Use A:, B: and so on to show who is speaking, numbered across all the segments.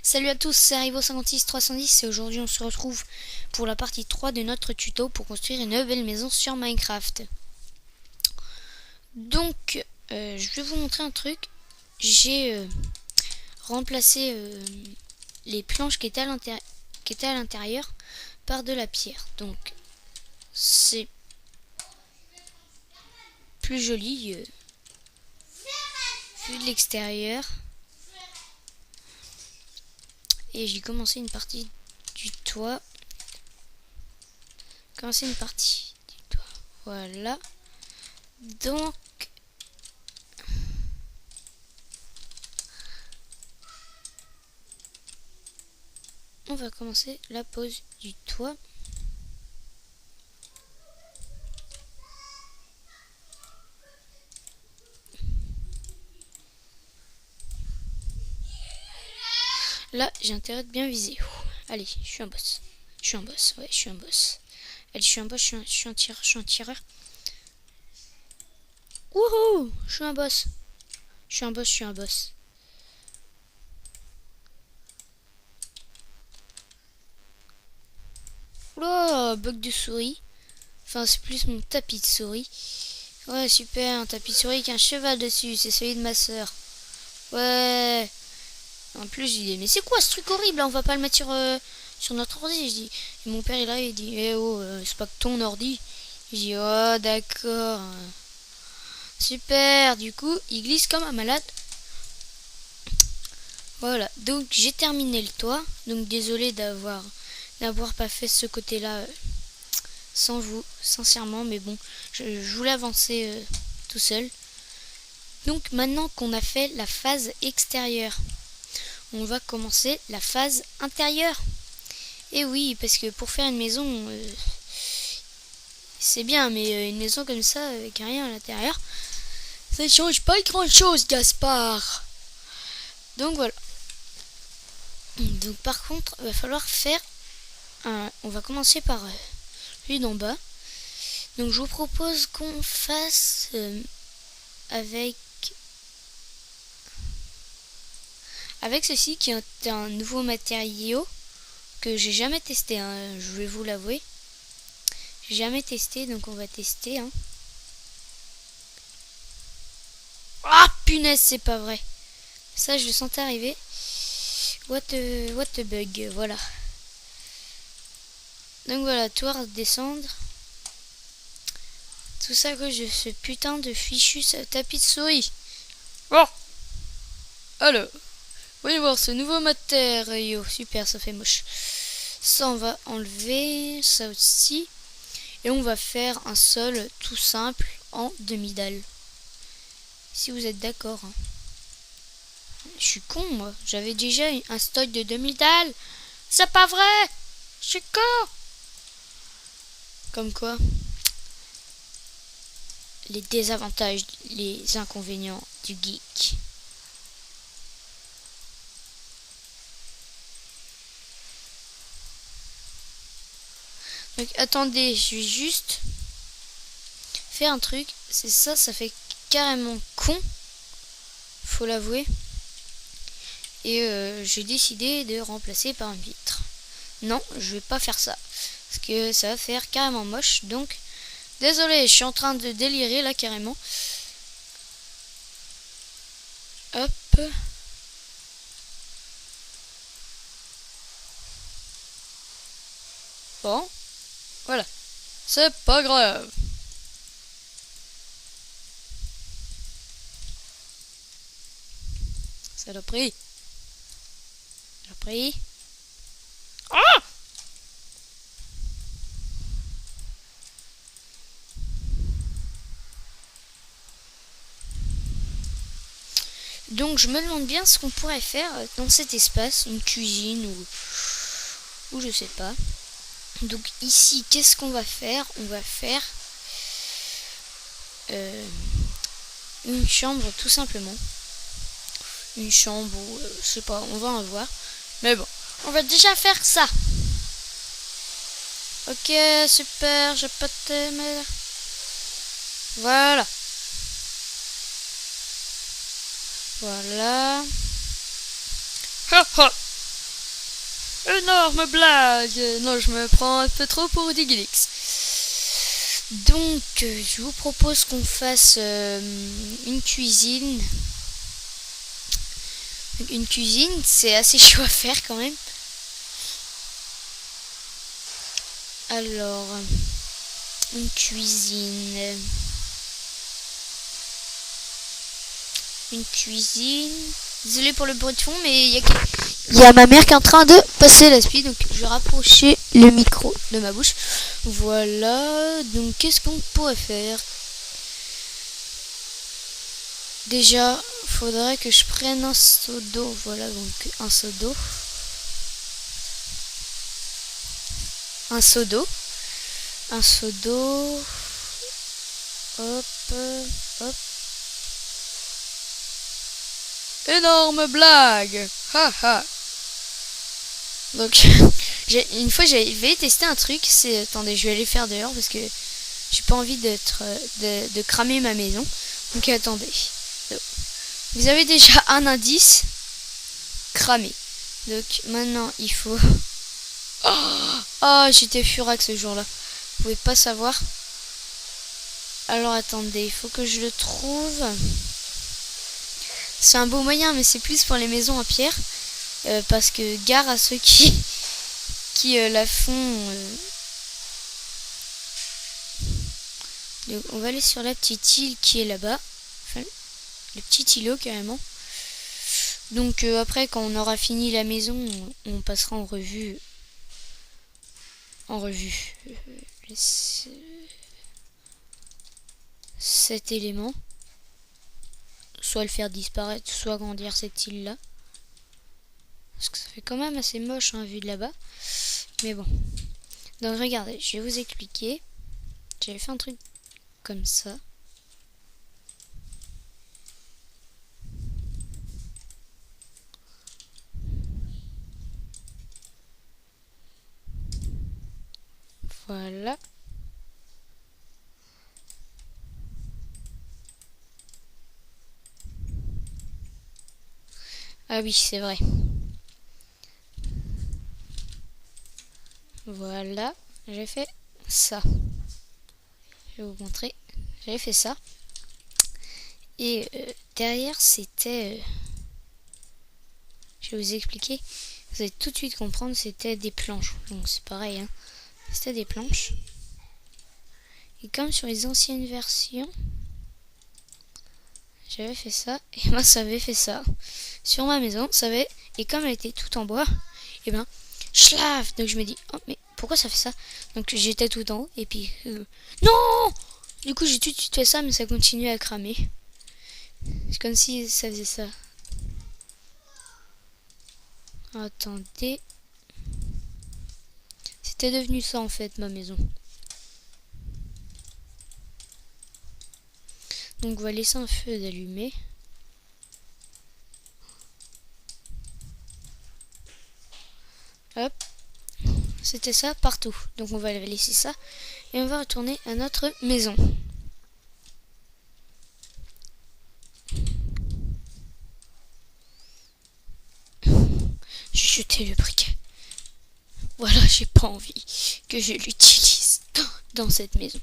A: Salut à tous, c'est Arrivo56310 et aujourd'hui on se retrouve pour la partie 3 de notre tuto pour construire une nouvelle maison sur Minecraft. Donc, je vais vous montrer un truc. J'ai remplacé les planches qui étaient à l'intérieur par de la pierre. Donc, c'est plus joli vu de l'extérieur. Et j'ai commencé une partie du toit. Voilà. Donc, on va commencer la pose du toit. Là, j'ai intérêt de bien viser. Allez, je suis un boss. Je suis un boss, ouais, je suis un boss. Allez, je suis un boss, je suis un tireur, je suis un tireur. Wouhou! Je suis un boss. Je suis un boss, je suis un boss. Oula, bug de souris. Enfin, c'est plus mon tapis de souris. Ouais, super, un tapis de souris avec un cheval dessus. C'est celui de ma soeur. Ouais. En plus, je dis, mais c'est quoi ce truc horrible? On va pas le mettre sur notre ordi. Je dis, et mon père il arrive, il dit, eh oh, c'est pas que ton ordi. Je dis, oh, d'accord. Super, du coup, il glisse comme un malade. Voilà, donc j'ai terminé le toit. Donc désolé d'avoir pas fait ce côté-là sans vous, sincèrement. Mais bon, je voulais avancer tout seul. Donc maintenant qu'on a fait la phase extérieure, on va commencer la phase intérieure. Et oui, parce que pour faire une maison, c'est bien, mais une maison comme ça, avec rien à l'intérieur, ça ne change pas grand chose, Gaspard. Donc voilà. Donc par contre, il va falloir faire on va commencer par lui d'en bas. Donc je vous propose qu'on fasse avec ceci qui est un nouveau matériau que j'ai jamais testé, hein, je vais vous l'avouer. J'ai jamais testé, donc on va tester. Hein. Ah punaise, c'est pas vrai. Ça, je le sentais arriver. What the bug, voilà. Donc voilà, tout redescendre. Tout ça à cause de ce putain de fichu tapis de souris. Oh. Alors, voyez voir ce nouveau matériau. Super, ça fait moche. Ça, on va enlever. Ça aussi. Et on va faire un sol tout simple en demi-dalle. Si vous êtes d'accord. Hein. Je suis con, moi. J'avais déjà un stock de demi-dalle. C'est pas vrai. Je suis con. Comme quoi. Les désavantages, les inconvénients du geek. Donc attendez, je vais juste faire un truc. C'est ça, ça fait carrément con. Faut l'avouer. Et j'ai décidé de remplacer par une vitre. Non, je vais pas faire ça. Parce que ça va faire carrément moche. Donc, désolé, je suis en train de délirer là carrément. Hop. Bon. Voilà. C'est pas grave. Saloperie. Saloperie. Ah! Donc je me demande bien ce qu'on pourrait faire dans cet espace, une cuisine ou je sais pas. Donc ici, qu'est-ce qu'on va faire? On va faire une chambre tout simplement. Une chambre ou je sais pas, on va en voir. Mais bon, on va déjà faire ça. Ok, super, j'ai pas de... Voilà. Voilà. Ha ha. énorme blague. Non, je me prends un peu trop pour Diglix. Donc, je vous propose qu'on fasse une cuisine. Une cuisine, c'est assez chaud à faire quand même. Alors, une cuisine. Une cuisine. Désolé pour le bruit de fond, mais il y a ma mère qui est en train de passer la spie, donc je vais rapprocher le micro de ma bouche. Voilà, donc qu'est-ce qu'on pourrait faire? Déjà, faudrait que je prenne un seau d'eau. Voilà, donc un seau d'eau. Un seau d'eau. Un seau d'eau. Hop, hop. Énorme blague. Ha. Donc, une fois j'avais testé un truc. Attendez, je vais aller faire dehors parce que j'ai pas envie de cramer ma maison. Donc attendez. Vous avez déjà un indice cramé. Donc maintenant il faut... Oh, j'étais furax ce jour-là. Vous pouvez pas savoir. Alors attendez, il faut que je le trouve. C'est un beau moyen, mais c'est plus pour les maisons en pierre. Parce que gare à ceux qui la font. Donc, on va aller sur la petite île qui est là-bas. Enfin, le petit îlot carrément. Donc après, quand on aura fini la maison, on passera en revue. Cet élément. Soit le faire disparaître, soit agrandir cette île là. Parce que ça fait quand même assez moche hein, vu de là-bas. Mais bon. Donc regardez, je vais vous expliquer. J'avais fait un truc comme ça. Voilà. Ah oui, c'est vrai. Voilà, j'ai fait ça. Je vais vous montrer. J'avais fait ça. Et derrière, c'était... je vais vous expliquer. Vous allez tout de suite comprendre, c'était des planches. Donc c'est pareil, hein. C'était des planches. Et comme sur les anciennes versions, j'avais fait ça. Et moi, ça avait fait ça. Sur ma maison, ça avait... Et comme elle était tout en bois, et ben... Schlaf. Donc je me dis, oh mais pourquoi ça fait ça? Donc j'étais tout en haut et puis non. Du coup j'ai tout de suite fait ça, mais ça continuait à cramer. C'est comme si ça faisait ça. Attendez, c'était devenu ça en fait ma maison. Donc on va laisser un feu d'allumer. Hop. C'était ça partout. Donc on va laisser ça. Et on va retourner à notre maison. J'ai jeté le briquet. Voilà, j'ai pas envie que je l'utilise dans cette maison.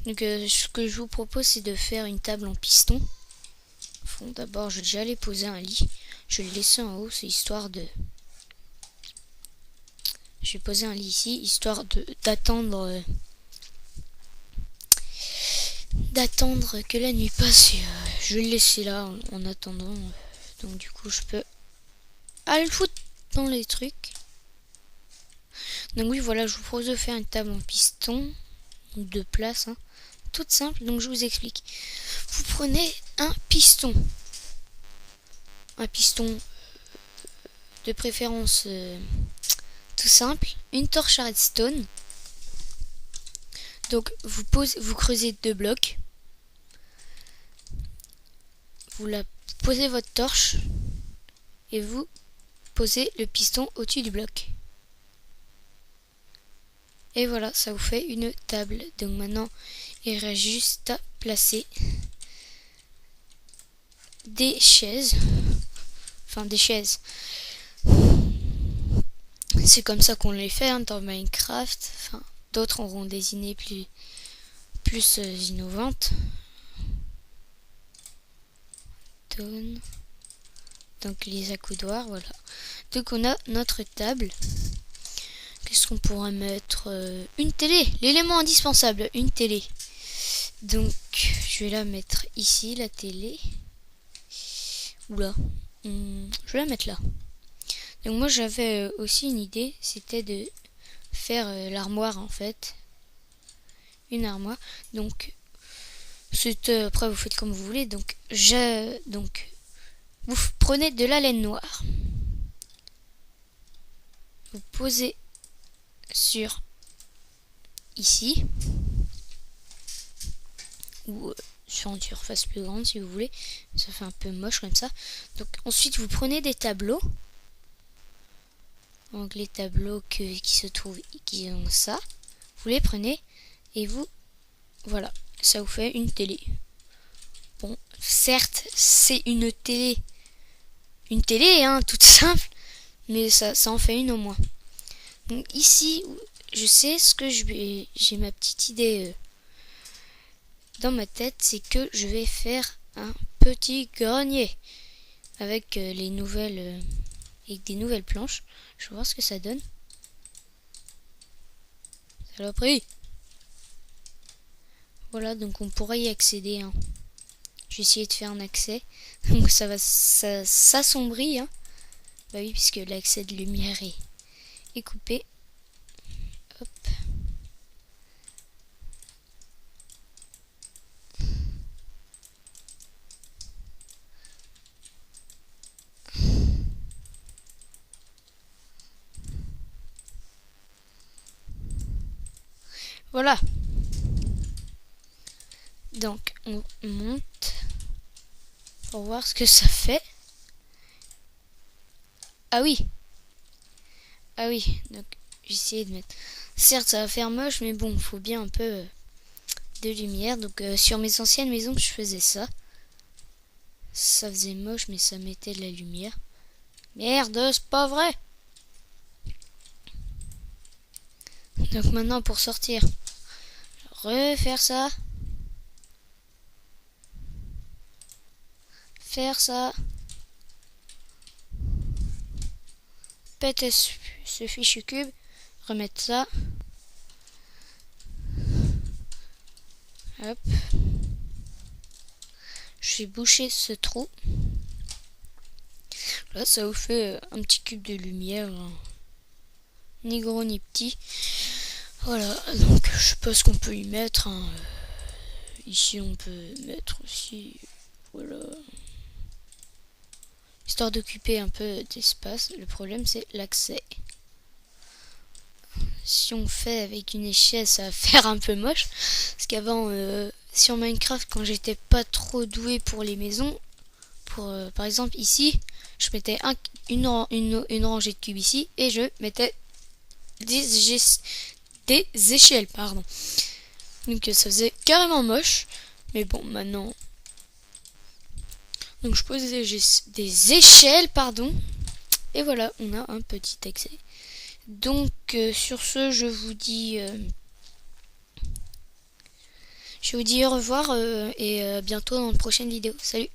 A: Donc ce que je vous propose, c'est de faire une table en piston. Bon, d'abord, je vais déjà aller poser un lit. Je vais le laisser en haut, c'est histoire de... Je vais poser un lit ici, histoire d'attendre que la nuit passe. Et, je vais le laisser là en attendant. Donc du coup, je peux aller le foutre dans les trucs. Donc oui, voilà, je vous propose de faire une table en piston, 2 places, hein, toute simple. Donc je vous explique. Vous prenez un piston de préférence tout simple, une torche à redstone. Donc vous creusez 2 blocs, vous posez votre torche et vous posez le piston au-dessus du bloc. Et voilà, ça vous fait une table. Donc maintenant, il reste juste à placer des chaises. Enfin, des chaises. c'est comme ça qu'on les fait dans Minecraft. Enfin, d'autres auront des idées plus innovantes. Donc les accoudoirs, voilà. Donc on a notre table. Qu'est-ce qu'on pourra mettre? Une télé, l'élément indispensable, une télé. Donc je vais la mettre ici, la télé. Oula, je vais la mettre là. Donc moi j'avais aussi une idée, c'était de faire l'armoire en fait. Une armoire. Donc après vous faites comme vous voulez. Donc vous prenez de la laine noire. Vous posez sur ici. Ou sur une surface plus grande si vous voulez. Ça fait un peu moche comme ça. Donc ensuite vous prenez des tableaux. Donc les tableaux qui se trouvent, qui ont ça. Vous les prenez et voilà, ça vous fait une télé. Bon, certes, c'est une télé, hein, toute simple, mais ça en fait une au moins. Donc ici, je sais ce que j'ai ma petite idée dans ma tête, c'est que je vais faire un petit grenier avec avec des nouvelles planches. Je vais voir ce que ça donne. Saloperie. Voilà, donc on pourra y accéder. Hein. Je vais essayer de faire un accès. Donc ça s'assombrit. Hein. Bah oui, puisque l'accès de lumière est coupé. Hop. Voilà. Donc on monte pour voir ce que ça fait. Ah oui. Donc j'ai essayé de mettre. Certes ça va faire moche, mais bon, faut bien un peu de lumière. Donc sur mes anciennes maisons je faisais ça. Ça faisait moche, mais ça mettait de la lumière. Merde, c'est pas vrai. Donc maintenant pour sortir, refaire ça. Faire ça. Péter ce fichu cube. Remettre ça. Hop. Je vais boucher ce trou. Là ça vous fait un petit cube de lumière. Ni gros ni petit. Voilà, donc je sais pas ce qu'on peut y mettre. Hein. Ici on peut mettre aussi. Voilà. Histoire d'occuper un peu d'espace. Le problème c'est l'accès. Si on fait avec une échelle, ça va faire un peu moche. Parce qu'avant, sur Minecraft, quand j'étais pas trop doué pour les maisons, par exemple ici, je mettais une rangée de cubes ici et je mettais des échelles, pardon. Donc ça faisait carrément moche. Mais bon, maintenant... Donc je pose des échelles, pardon. Et voilà, on a un petit accès. Donc sur ce, je vous dis au revoir et à bientôt dans une prochaine vidéo. Salut!